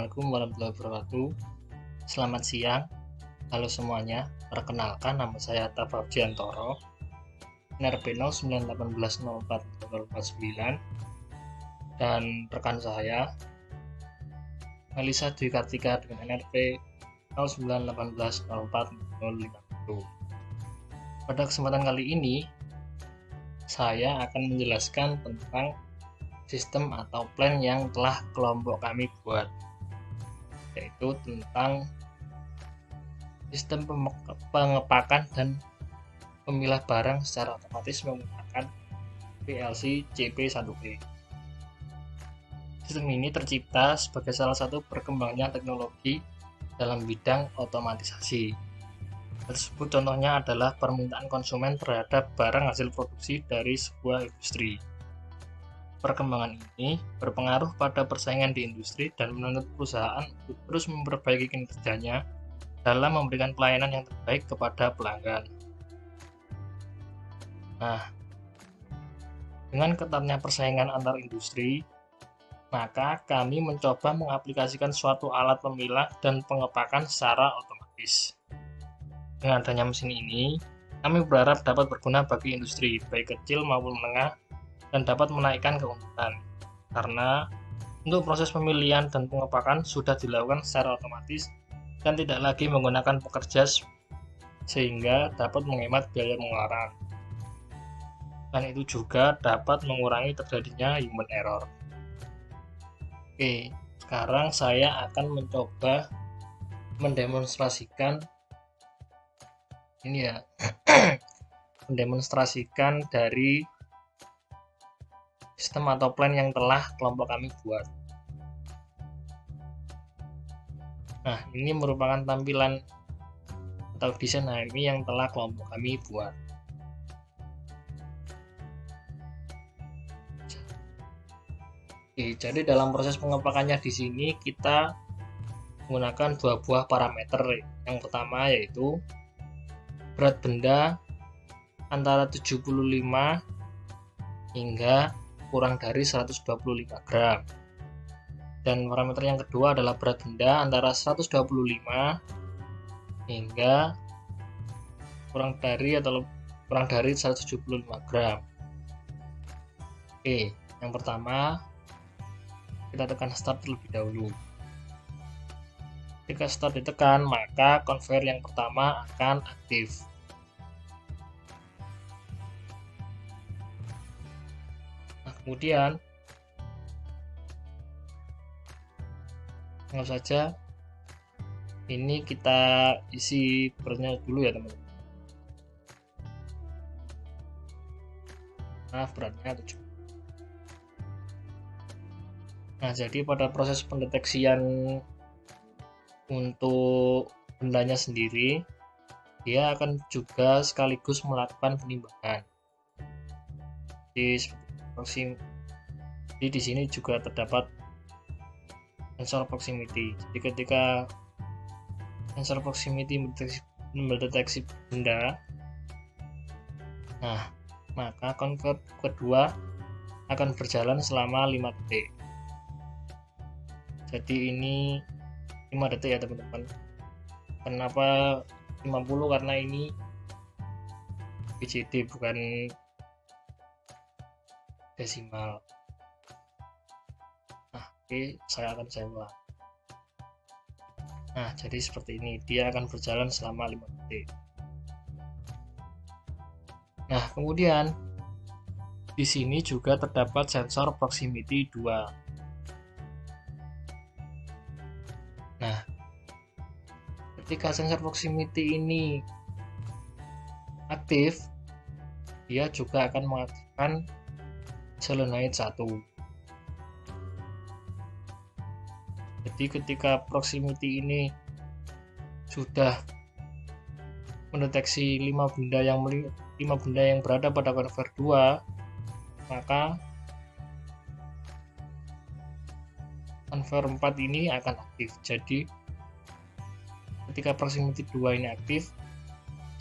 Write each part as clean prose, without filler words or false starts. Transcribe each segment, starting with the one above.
Assalamualaikum warahmatullahi wabarakatuh. Selamat siang. Halo semuanya. Perkenalkan, nama saya Tafa Abdiantoro, NRP 0918040049, dan rekan saya Melisa Dwi Kartika dengan NRP 0918040050. Pada kesempatan kali ini, saya akan menjelaskan tentang sistem atau plan yang telah kelompok kami buat, yaitu tentang sistem pengepakan dan pemilah barang secara otomatis menggunakan PLC CP1B. Sistem ini tercipta sebagai salah satu perkembangan teknologi dalam bidang otomatisasi. Tersebut contohnya adalah permintaan konsumen terhadap barang hasil produksi dari sebuah industri. Perkembangan ini berpengaruh pada persaingan di industri dan menuntut perusahaan untuk terus memperbaiki kinerjanya dalam memberikan pelayanan yang terbaik kepada pelanggan. Nah, dengan ketatnya persaingan antar industri, maka kami mencoba mengaplikasikan suatu alat pemilah dan pengepakan secara otomatis. Dengan adanya mesin ini, kami berharap dapat berguna bagi industri, baik kecil maupun menengah, dan dapat menaikkan keuntungan. Karena untuk proses pemilihan dan pengepakan sudah dilakukan secara otomatis dan tidak lagi menggunakan pekerja, sehingga dapat menghemat biaya pengeluaran. Dan itu juga dapat mengurangi terjadinya human error. Oke, sekarang saya akan mencoba mendemonstrasikan ini ya, mendemonstrasikan dari sistem atau plan yang telah kelompok kami buat. Nah, ini merupakan tampilan atau desain HMI yang telah kelompok kami buat. Oke, jadi dalam proses pengepakannya di sini kita menggunakan dua buah parameter. Yang pertama yaitu berat benda antara 75 hingga kurang dari 125 gram. Dan parameter yang kedua adalah berat benda antara 125 hingga kurang dari 175 gram. Oke, yang pertama kita tekan start terlebih dahulu. Ketika start ditekan, maka conveyor yang pertama akan aktif. Nah, kemudian langsung saja ini kita isi beratnya dulu ya teman-teman. Maaf, beratnya 7. Nah, jadi pada proses pendeteksian untuk bendanya sendiri, dia akan juga sekaligus melakukan penimbangan. Jadi di sini juga terdapat sensor proximity. Jadi ketika sensor proximity mendeteksi benda, nah maka convert kedua akan berjalan selama 5 detik. Jadi ini 5 detik ya teman-teman. Kenapa 50? Karena ini BCD bukan desimal. Nah, oke, saya akan ulang. Nah, jadi seperti ini, dia akan berjalan selama 5 detik. Nah, kemudian di sini juga terdapat sensor proximity 2. Nah, ketika sensor proximity ini aktif, dia juga akan mengaktifkan solenoid 1. Jadi ketika proximity ini sudah mendeteksi 5 benda yang berada pada conveyor 2, maka conveyor 4 ini akan aktif. Jadi ketika proximity 2 ini aktif,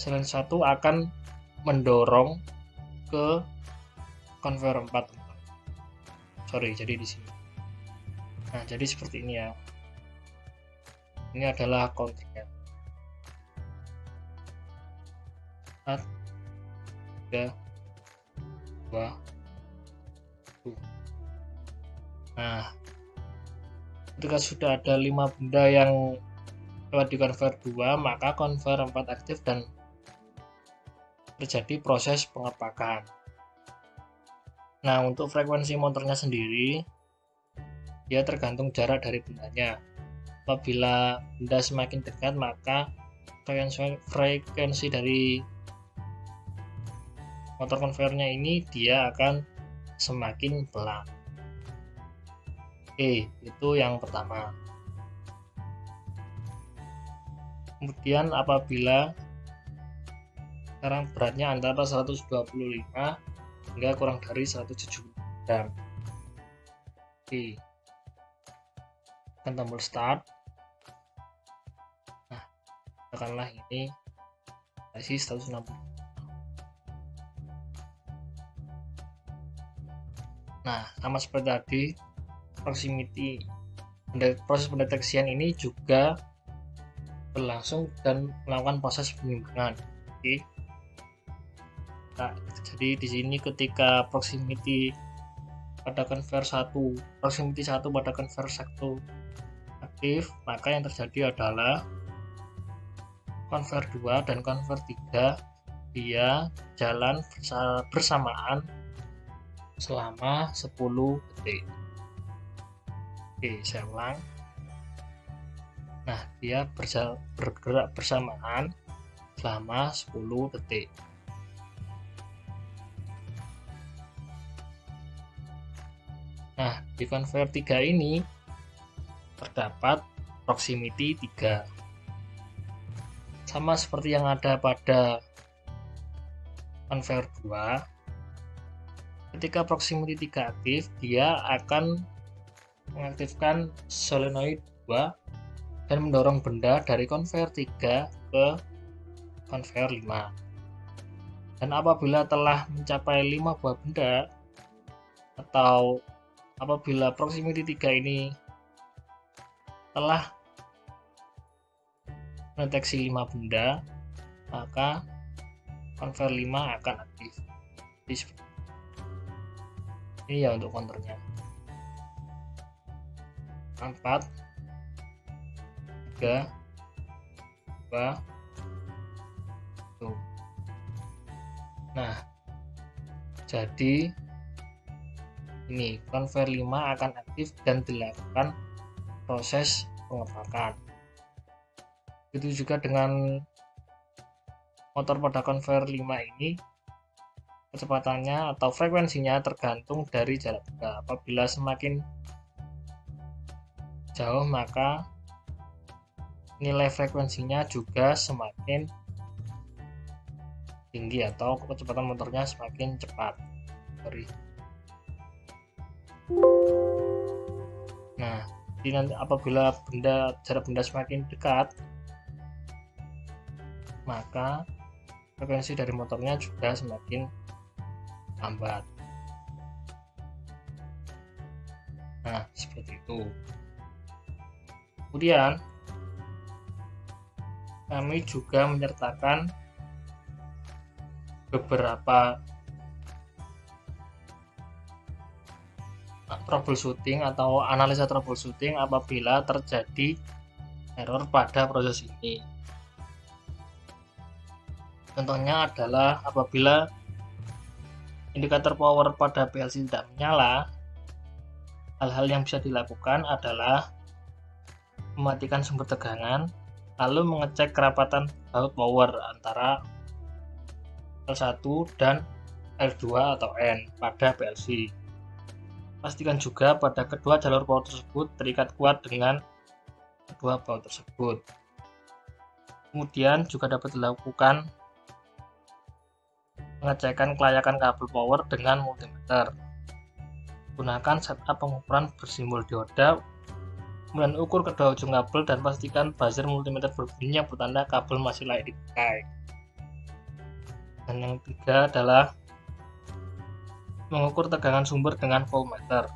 selain 1 akan mendorong ke conveyor 4. Sorry, jadi di sini. Nah, jadi seperti ini ya. Ini adalah counternya. 4, 3, 2, 1. Nah, ketika sudah ada 5 benda yang telah dikonvert 2, maka konver 4 aktif dan terjadi proses pengepakan. Nah, untuk frekuensi motornya sendiri, dia tergantung jarak dari bendanya. Apabila benda semakin dekat, maka frekuensi dari motor konvernya ini dia akan semakin pelan. Oke, itu yang pertama. Kemudian apabila sekarang beratnya antara 125 hingga kurang dari 170 gram. Oke, tekan tombol start. Nah, tekanlah ini masih 160. Nah, sama seperti tadi, proses pendeteksian ini juga berlangsung dan melakukan proses penimbangan. Oke. Nah, jadi di sini ketika proximity 1 pada conver 1 aktif, maka yang terjadi adalah conver 2 dan conver 3 dia jalan bersamaan selama 10 detik. Oke, saya ulang. Nah, dia bergerak bersamaan selama 10 detik. Nah, di conver 3 ini terdapat proximity 3. Sama seperti yang ada pada conver 2, ketika proximity 3 aktif, dia akan mengaktifkan solenoid 2 dan mendorong benda dari conver 3 ke conver 5. Dan apabila telah mencapai 5 buah benda, atau apabila proximity 3 ini telah mendeteksi 5 benda, maka conver 5 akan aktif. Ini ya untuk counternya. 4, 3, 2, 1. Nah, jadi ini conver 5 akan aktif dan dilakukan proses pengepakan. Begitu juga dengan motor pada conver 5 ini, kecepatannya atau frekuensinya tergantung dari jarak benda. Apabila semakin jauh, maka nilai frekuensinya juga semakin tinggi atau kecepatan motornya semakin cepat. Nah, nanti apabila jarak benda semakin dekat, maka frekuensi dari motornya juga semakin lambat. Nah, seperti itu. Kemudian kami juga menyertakan beberapa troubleshooting atau analisa troubleshooting apabila terjadi error pada proses ini. Contohnya adalah apabila indikator power pada PLC tidak menyala, hal-hal yang bisa dilakukan adalah mematikan sumber tegangan, lalu mengecek kerapatan baut power antara L1 dan L2 atau N pada PLC. Pastikan juga pada kedua jalur power tersebut terikat kuat dengan kedua baut tersebut. Kemudian juga dapat dilakukan pengecekan kelayakan kabel power dengan multimeter. Gunakan setup pengukuran bersimbol dioda, kemudian ukur kedua ujung kabel dan pastikan buzzer multimeter berbunyi yang bertanda kabel masih layak dipakai. Dan yang ketiga adalah mengukur tegangan sumber dengan voltmeter.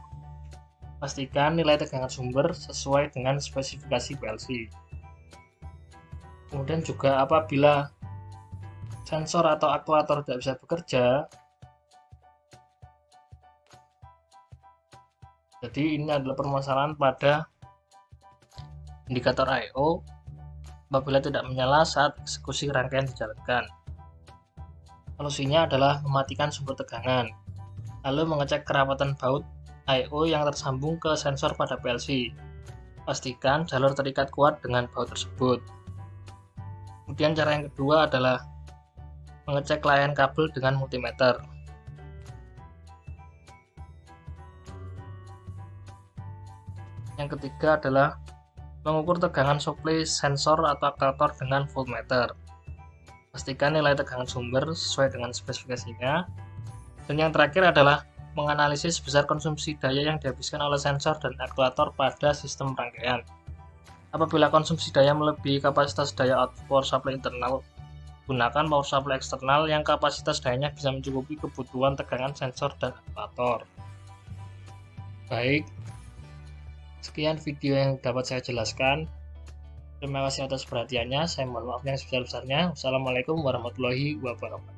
Pastikan nilai tegangan sumber sesuai dengan spesifikasi PLC. Kemudian juga apabila sensor atau aktuator tidak bisa bekerja, jadi ini adalah permasalahan pada indikator I/O apabila tidak menyala saat eksekusi rangkaian dijalankan. Solusinya adalah mematikan sumber tegangan, lalu mengecek kerapatan baut I/O yang tersambung ke sensor pada PLC. Pastikan jalur terikat kuat dengan baut tersebut. Kemudian cara yang kedua adalah mengecek layan kabel dengan multimeter. Yang ketiga adalah mengukur tegangan suplai sensor atau aktuator dengan voltmeter. Pastikan nilai tegangan sumber sesuai dengan spesifikasinya. Dan yang terakhir adalah menganalisis besar konsumsi daya yang dihabiskan oleh sensor dan aktuator pada sistem rangkaian. Apabila konsumsi daya melebihi kapasitas daya output power supply internal, gunakan power supply eksternal yang kapasitas dayanya bisa mencukupi kebutuhan tegangan sensor dan aktuator. Baik, sekian video yang dapat saya jelaskan. Terima kasih atas perhatiannya. Saya mohon maaf yang sebesar-besarnya. Wassalamualaikum warahmatullahi wabarakatuh.